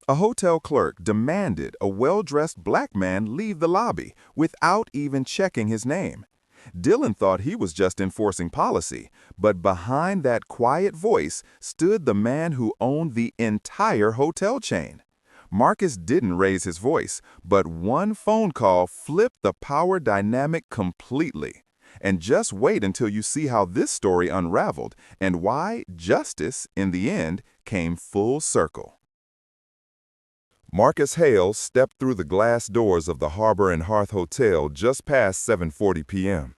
A hotel clerk demanded a well-dressed black man leave the lobby without even checking his name. Dylan thought he was just enforcing policy, but behind that quiet voice stood the man who owned the entire hotel chain. Marcus didn't raise his voice, but one phone call flipped the power dynamic completely. And just wait until you see how this story unraveled and why justice, in the end, came full circle. Marcus Hale stepped through the glass doors of the Harbor and Hearth Hotel just past 7:40 p.m.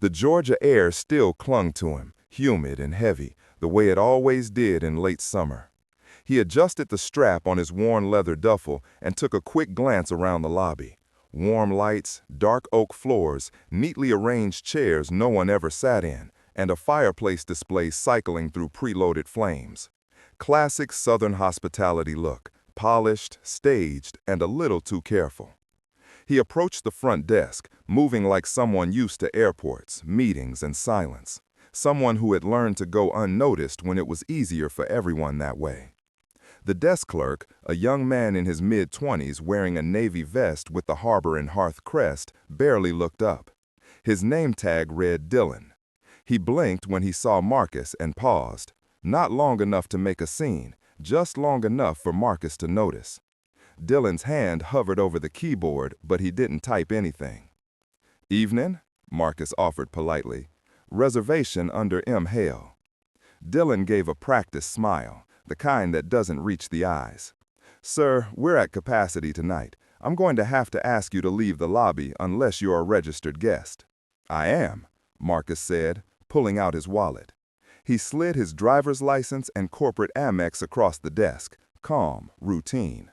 The Georgia air still clung to him, humid and heavy, the way it always did in late summer. He adjusted the strap on his worn leather duffel and took a quick glance around the lobby. Warm lights, dark oak floors, neatly arranged chairs no one ever sat in, and a fireplace display cycling through preloaded flames. Classic Southern hospitality look, polished, staged, and a little too careful. He approached the front desk, moving like someone used to airports, meetings, and silence. Someone who had learned to go unnoticed when it was easier for everyone that way. The desk clerk, a young man in his mid-20s wearing a navy vest with the Harbor and Hearth crest, barely looked up. His name tag read Dylan. He blinked when he saw Marcus and paused. Not long enough to make a scene, just long enough for Marcus to notice. Dylan's hand hovered over the keyboard, but he didn't type anything. "Evening," Marcus offered politely. "Reservation under M. Hale." Dylan gave a practiced smile, the kind that doesn't reach the eyes. "Sir, we're at capacity tonight. I'm going to have to ask you to leave the lobby unless you're a registered guest." "I am," Marcus said, pulling out his wallet. He slid his driver's license and corporate Amex across the desk, calm, routine.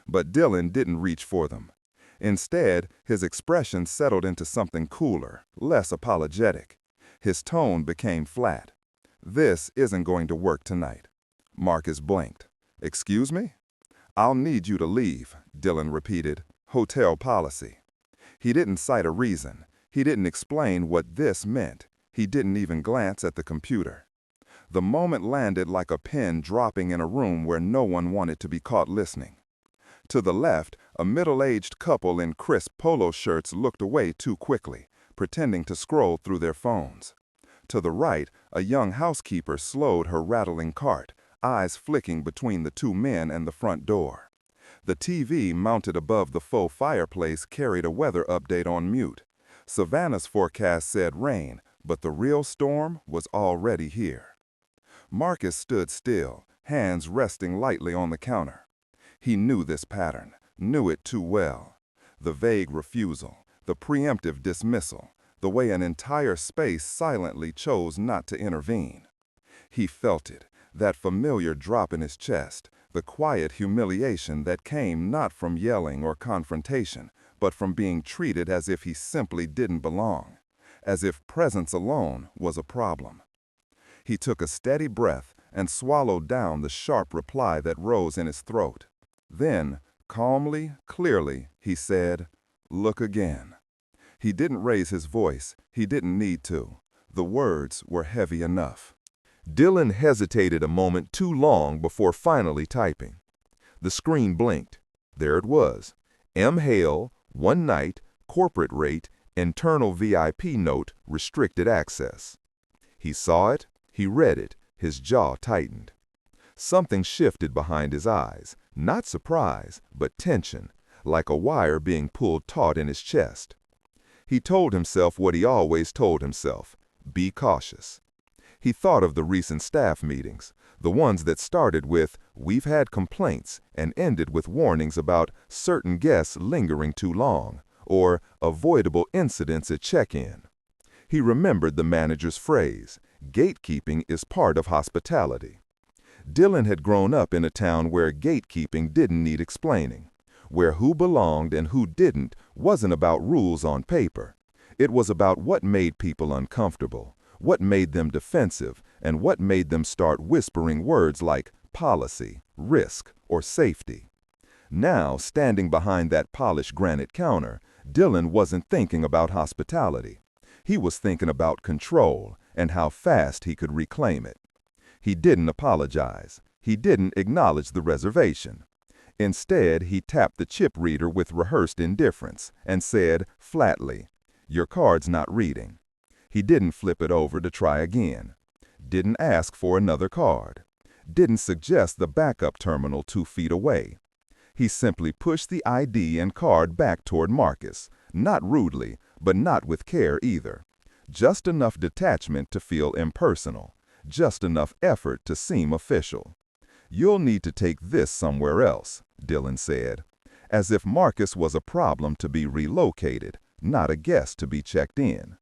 But Dylan didn't reach for them. Instead, his expression settled into something cooler, less apologetic. His tone became flat. "This isn't going to work tonight." Marcus blinked. "Excuse me?" "I'll need you to leave," Dylan repeated. "Hotel policy." He didn't cite a reason. He didn't explain what this meant. He didn't even glance at the computer. The moment landed like a pin dropping in a room where no one wanted to be caught listening. To the left, a middle-aged couple in crisp polo shirts looked away too quickly, pretending to scroll through their phones. To the right, a young housekeeper slowed her rattling cart, eyes flicking between the two men and the front door. The TV mounted above the faux fireplace carried a weather update on mute. Savannah's forecast said rain, but the real storm was already here. Marcus stood still, hands resting lightly on the counter. He knew this pattern, knew it too well. The vague refusal, the preemptive dismissal, the way an entire space silently chose not to intervene. He felt it, that familiar drop in his chest, the quiet humiliation that came not from yelling or confrontation, but from being treated as if he simply didn't belong, as if presence alone was a problem. He took a steady breath and swallowed down the sharp reply that rose in his throat. Then, calmly, clearly, he said, "Look again." He didn't raise his voice. He didn't need to. The words were heavy enough. Dylan hesitated a moment too long before finally typing. The screen blinked. There it was. M. Hale, one night, corporate rate, internal VIP note, restricted access. He saw it. He read it. His jaw tightened. Something shifted behind his eyes. Not surprise, but tension, like a wire being pulled taut in his chest. He told himself what he always told himself: be cautious. He thought of the recent staff meetings, the ones that started with, "We've had complaints," and ended with warnings about certain guests lingering too long, or avoidable incidents at check-in. He remembered the manager's phrase, "Gatekeeping is part of hospitality." Dylan had grown up in a town where gatekeeping didn't need explaining, where who belonged and who didn't wasn't about rules on paper. It was about what made people uncomfortable, what made them defensive, and what made them start whispering words like policy, risk, or safety. Now, standing behind that polished granite counter, Dylan wasn't thinking about hospitality. He was thinking about control and how fast he could reclaim it. He didn't apologize. He didn't acknowledge the reservation. Instead, he tapped the chip reader with rehearsed indifference and said, flatly, "Your card's not reading." He didn't flip it over to try again. Didn't ask for another card. Didn't suggest the backup terminal 2 feet away. He simply pushed the ID and card back toward Marcus, not rudely, but not with care either. Just enough detachment to feel impersonal. Just enough effort to seem official. "You'll need to take this somewhere else," Dylan said, as if Marcus was a problem to be relocated, not a guest to be checked in.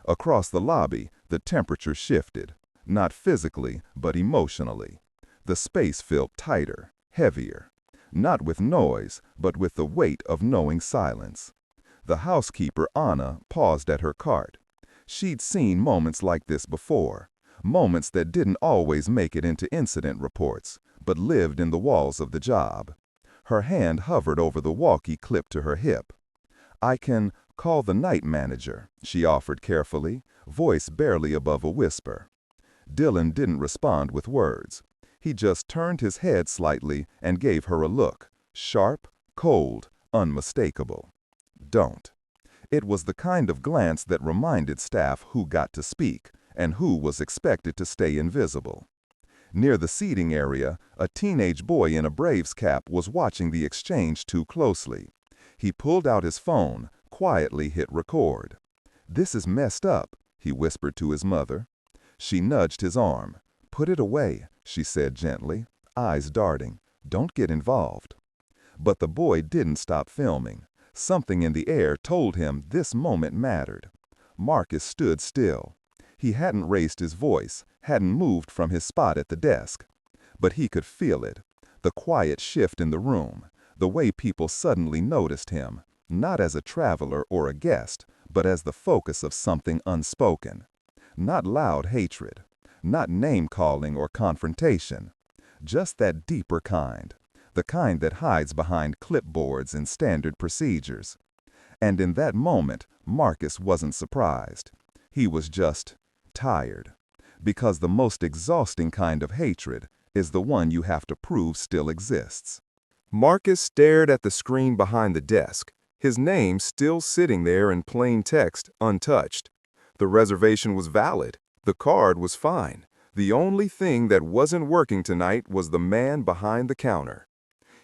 Across the lobby, the temperature shifted, not physically, but emotionally. The space felt tighter, heavier, not with noise, but with the weight of knowing silence. The housekeeper, Anna, paused at her cart. She'd seen moments like this before, moments that didn't always make it into incident reports, but lived in the walls of the job. Her hand hovered over the walkie clipped to her hip. "I can call the night manager," she offered carefully, voice barely above a whisper. Dylan didn't respond with words. He just turned his head slightly and gave her a look, sharp, cold, unmistakable. "Don't." It was the kind of glance that reminded staff who got to speak and who was expected to stay invisible. Near the seating area, a teenage boy in a Braves cap was watching the exchange too closely. He pulled out his phone, quietly hit record. "This is messed up," he whispered to his mother. She nudged his arm. "Put it away," she said gently, eyes darting. "Don't get involved." But the boy didn't stop filming. Something in the air told him this moment mattered. Marcus stood still. He hadn't raised his voice, hadn't moved from his spot at the desk. But he could feel it, the quiet shift in the room, the way people suddenly noticed him, not as a traveler or a guest, but as the focus of something unspoken. Not loud hatred, not name-calling or confrontation, just that deeper kind, the kind that hides behind clipboards and standard procedures. And in that moment, Marcus wasn't surprised. He was just tired. Because the most exhausting kind of hatred is the one you have to prove still exists. Marcus stared at the screen behind the desk, his name still sitting there in plain text, untouched. The reservation was valid. The card was fine. The only thing that wasn't working tonight was the man behind the counter.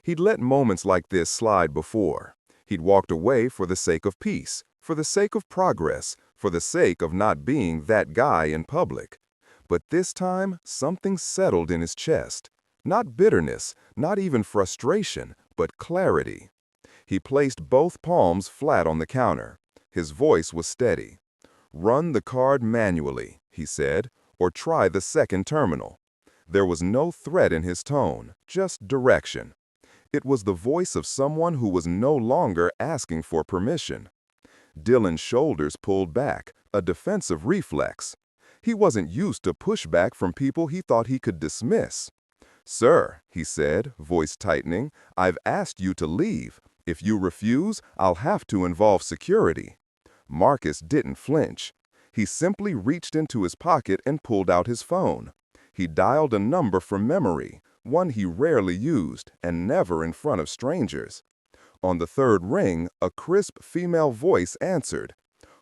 He'd let moments like this slide before. He'd walked away for the sake of peace, for the sake of progress, for the sake of not being that guy in public. But this time, something settled in his chest. Not bitterness, not even frustration, but clarity. He placed both palms flat on the counter. His voice was steady. "Run the card manually," he said, "or try the second terminal." There was no threat in his tone, just direction. It was the voice of someone who was no longer asking for permission. Dylan's shoulders pulled back, a defensive reflex. He wasn't used to pushback from people he thought he could dismiss. "Sir," he said, voice tightening, "I've asked you to leave. If you refuse, I'll have to involve security." Marcus didn't flinch. He simply reached into his pocket and pulled out his phone. He dialed a number from memory, one he rarely used and never in front of strangers. On the third ring, a crisp female voice answered.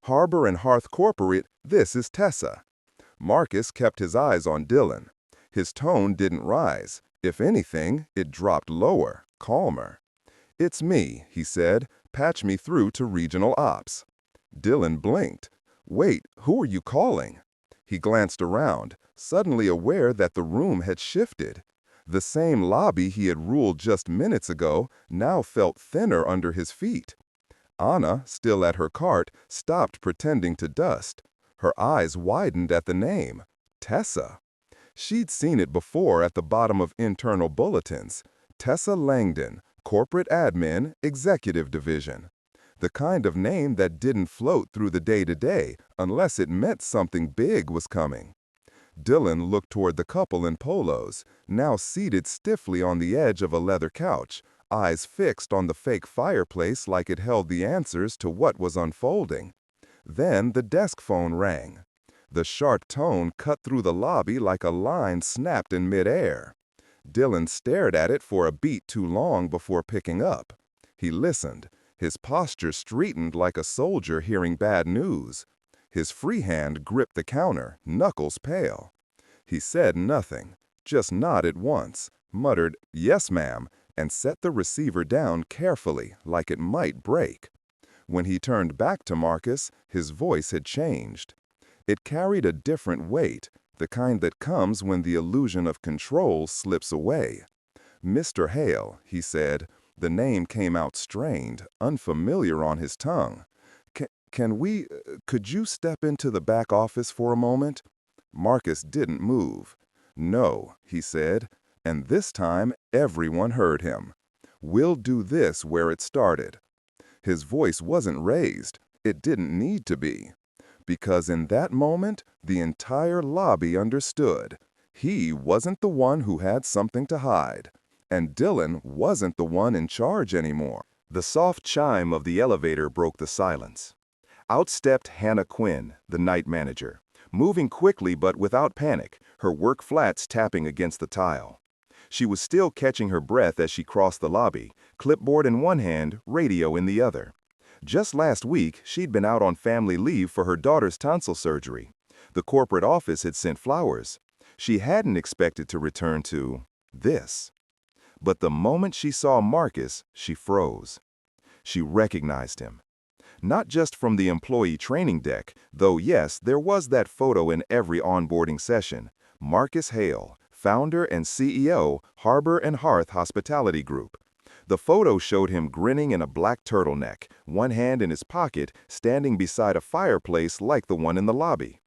"Harbor and Hearth Corporate, this is Tessa." Marcus kept his eyes on Dylan. His tone didn't rise. If anything, it dropped lower, calmer. "It's me," he said. "Patch me through to regional ops." Dylan blinked. "Wait, who are you calling?" He glanced around, suddenly aware that the room had shifted. The same lobby he had ruled just minutes ago now felt thinner under his feet. Anna, still at her cart, stopped pretending to dust. Her eyes widened at the name, Tessa. She'd seen it before at the bottom of internal bulletins. Tessa Langdon, Corporate Admin, Executive Division. The kind of name that didn't float through the day-to-day unless it meant something big was coming. Dylan looked toward the couple in polos, now seated stiffly on the edge of a leather couch, eyes fixed on the fake fireplace like it held the answers to what was unfolding. Then the desk phone rang. The sharp tone cut through the lobby like a line snapped in midair. Dylan stared at it for a beat too long before picking up. He listened, his posture straightened like a soldier hearing bad news. His free hand gripped the counter, knuckles pale. He said nothing, just nodded once, muttered, "Yes, ma'am," and set the receiver down carefully, like it might break. When he turned back to Marcus, his voice had changed. It carried a different weight, the kind that comes when the illusion of control slips away. "Mr. Hale," he said. The name came out strained, unfamiliar on his tongue. Could you step into the back office for a moment?" Marcus didn't move. "No," he said, and this time everyone heard him. "We'll do this where it started." His voice wasn't raised. It didn't need to be. Because in that moment, the entire lobby understood. He wasn't the one who had something to hide. And Dylan wasn't the one in charge anymore. The soft chime of the elevator broke the silence. Out stepped Hannah Quinn, the night manager, moving quickly but without panic, her work flats tapping against the tile. She was still catching her breath as she crossed the lobby, clipboard in one hand, radio in the other. Just last week, she'd been out on family leave for her daughter's tonsil surgery. The corporate office had sent flowers. She hadn't expected to return to this. But the moment she saw Marcus, she froze. She recognized him. Not just from the employee training deck, though yes, there was that photo in every onboarding session. Marcus Hale, founder and CEO, Harbor and Hearth Hospitality Group. The photo showed him grinning in a black turtleneck, one hand in his pocket, standing beside a fireplace like the one in the lobby.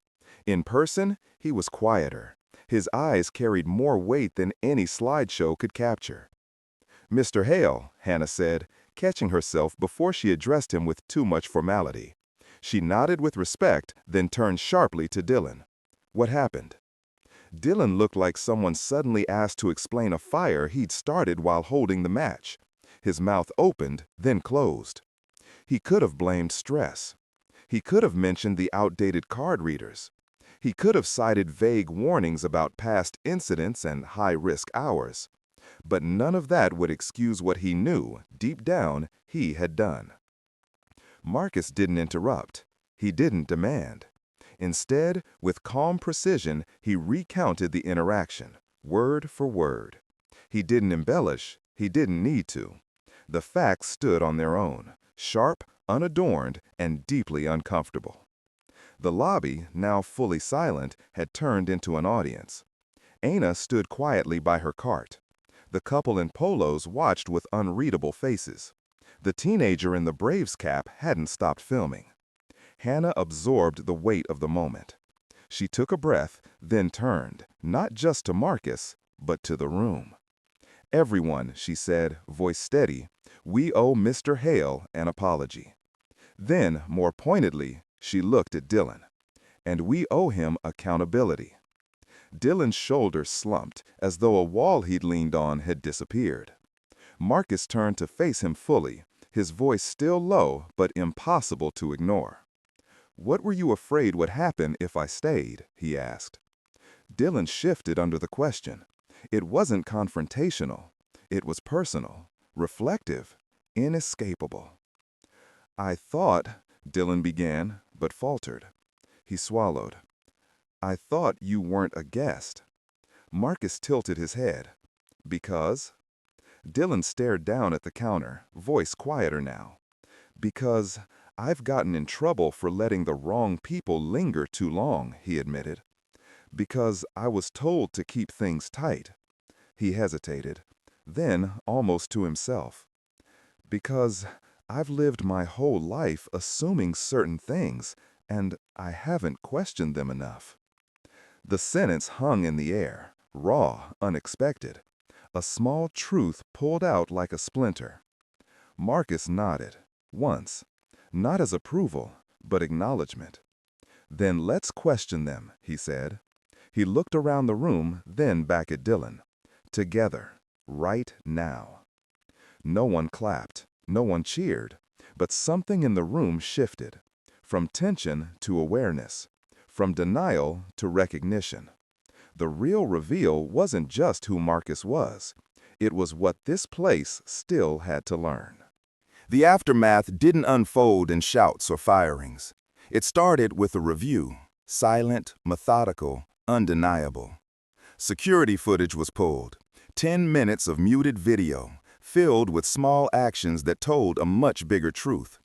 In person, he was quieter. His eyes carried more weight than any slideshow could capture. "Mr. Hale," Hannah said, catching herself before she addressed him with too much formality. She nodded with respect, then turned sharply to Dylan. "What happened?" Dylan looked like someone suddenly asked to explain a fire he'd started while holding the match. His mouth opened, then closed. He could have blamed stress. He could have mentioned the outdated card readers. He could have cited vague warnings about past incidents and high-risk hours. But none of that would excuse what he knew, deep down, he had done. Marcus didn't interrupt. He didn't demand. Instead, with calm precision, he recounted the interaction, word for word. He didn't embellish. He didn't need to. The facts stood on their own, sharp, unadorned, and deeply uncomfortable. The lobby, now fully silent, had turned into an audience. Aina stood quietly by her cart. The couple in polos watched with unreadable faces. The teenager in the Braves cap hadn't stopped filming. Hannah absorbed the weight of the moment. She took a breath, then turned, not just to Marcus, but to the room. "Everyone," she said, voice steady, "we owe Mr. Hale an apology." Then, more pointedly, she looked at Dylan. "And we owe him accountability." Dylan's shoulders slumped, as though a wall he'd leaned on had disappeared. Marcus turned to face him fully, his voice still low but impossible to ignore. "What were you afraid would happen if I stayed?" he asked. Dylan shifted under the question. It wasn't confrontational. It was personal, reflective, inescapable. "I thought," Dylan began, but faltered. He swallowed. "I thought you weren't a guest." Marcus tilted his head. "Because?" Dylan stared down at the counter, voice quieter now. "Because I've gotten in trouble for letting the wrong people linger too long," he admitted. "Because I was told to keep things tight." He hesitated, then almost to himself. "Because I've lived my whole life assuming certain things, and I haven't questioned them enough." The sentence hung in the air, raw, unexpected. A small truth pulled out like a splinter. Marcus nodded, once. Not as approval, but acknowledgement. "Then let's question them," he said. He looked around the room, then back at Dylan. "Together, right now." No one clapped, no one cheered, but something in the room shifted. From tension to awareness. From denial to recognition. The real reveal wasn't just who Marcus was. It was what this place still had to learn. The aftermath didn't unfold in shouts or firings. It started with a review, silent, methodical, undeniable. Security footage was pulled, 10 minutes of muted video, filled with small actions that told a much bigger truth.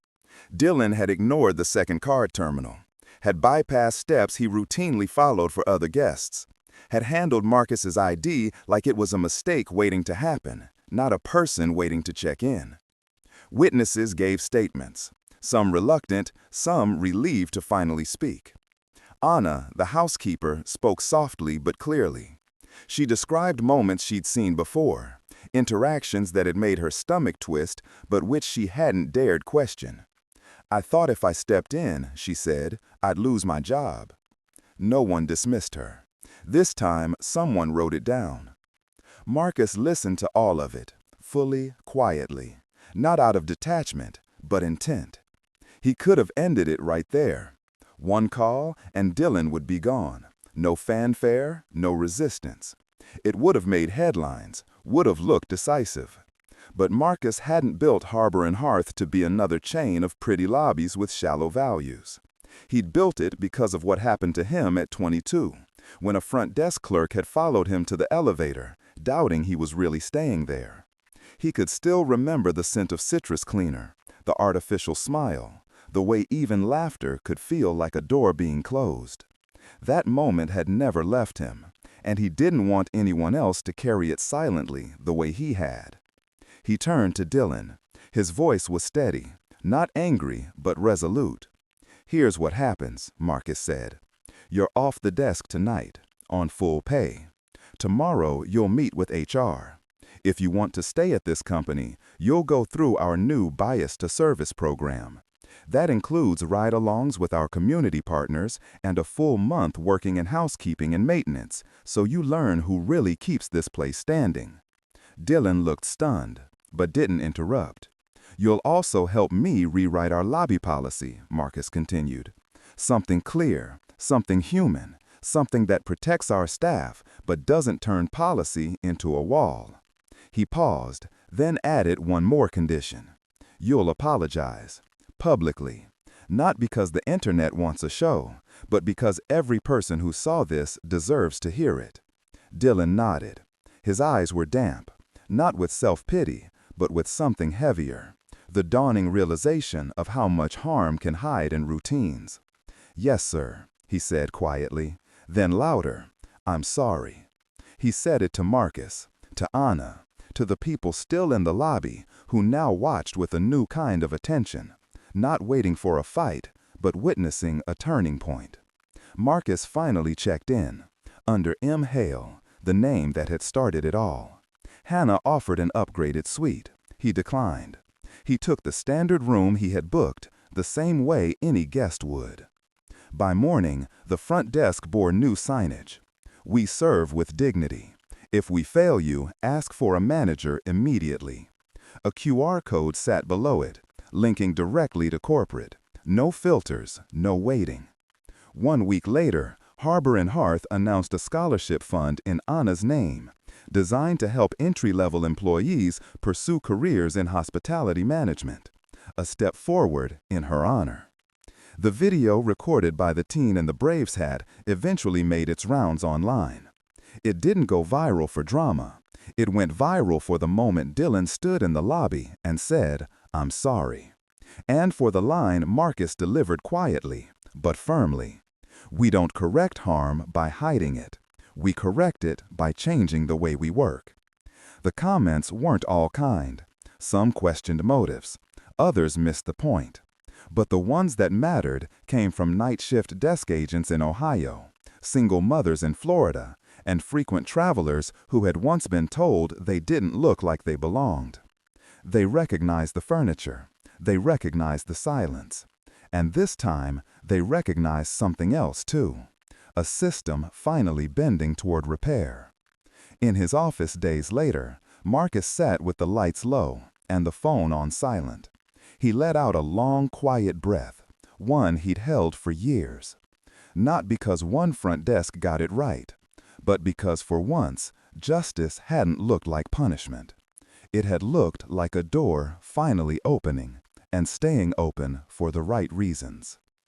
Dylan had ignored the second card terminal, had bypassed steps he routinely followed for other guests, had handled Marcus's ID like it was a mistake waiting to happen, not a person waiting to check in. Witnesses gave statements, some reluctant, some relieved to finally speak. Anna, the housekeeper, spoke softly but clearly. She described moments she'd seen before, interactions that had made her stomach twist but which she hadn't dared question. "I thought if I stepped in," she said, "I'd lose my job." No one dismissed her. This time, someone wrote it down. Marcus listened to all of it, fully, quietly, not out of detachment, but intent. He could have ended it right there. One call, and Dylan would be gone. No fanfare, no resistance. It would have made headlines, would have looked decisive. But Marcus hadn't built Harbor and Hearth to be another chain of pretty lobbies with shallow values. He'd built it because of what happened to him at 22, when a front desk clerk had followed him to the elevator, doubting he was really staying there. He could still remember the scent of citrus cleaner, the artificial smile, the way even laughter could feel like a door being closed. That moment had never left him, and he didn't want anyone else to carry it silently the way he had. He turned to Dylan. His voice was steady, not angry, but resolute. "Here's what happens," Marcus said. "You're off the desk tonight, on full pay. Tomorrow you'll meet with HR. If you want to stay at this company, you'll go through our new Bias to Service program. That includes ride-alongs with our community partners and a full month working in housekeeping and maintenance, so you learn who really keeps this place standing." Dylan looked stunned, but didn't interrupt. "You'll also help me rewrite our lobby policy," Marcus continued. "Something clear, something human, something that protects our staff but doesn't turn policy into a wall." He paused, then added one more condition. "You'll apologize. Publicly. Not because the internet wants a show, but because every person who saw this deserves to hear it." Dylan nodded. His eyes were damp, not with self-pity, but with something heavier, the dawning realization of how much harm can hide in routines. "Yes, sir," he said quietly, then louder, "I'm sorry." He said it to Marcus, to Anna, to the people still in the lobby who now watched with a new kind of attention, not waiting for a fight, but witnessing a turning point. Marcus finally checked in, under M. Hale, the name that had started it all. Hannah offered an upgraded suite. He declined. He took the standard room he had booked, the same way any guest would. By morning, the front desk bore new signage. "We serve with dignity. If we fail you, ask for a manager immediately." A QR code sat below it, linking directly to corporate. No filters, no waiting. 1 week later, Harbor and Hearth announced a scholarship fund in Anna's name, designed to help entry-level employees pursue careers in hospitality management. A step forward in her honor. The video recorded by the teen in the Braves hat eventually made its rounds online. It didn't go viral for drama. It went viral for the moment Dylan stood in the lobby and said, "I'm sorry." And for the line Marcus delivered quietly, but firmly. "We don't correct harm by hiding it. We correct it by changing the way we work." The comments weren't all kind. Some questioned motives. Others missed the point. But the ones that mattered came from night shift desk agents in Ohio, single mothers in Florida, and frequent travelers who had once been told they didn't look like they belonged. They recognized the furniture. They recognized the silence. And this time, they recognized something else too. A system finally bending toward repair. In his office days later, Marcus sat with the lights low and the phone on silent. He let out a long, quiet breath, one he'd held for years. Not because one front desk got it right, but because for once, justice hadn't looked like punishment. It had looked like a door finally opening, and staying open for the right reasons.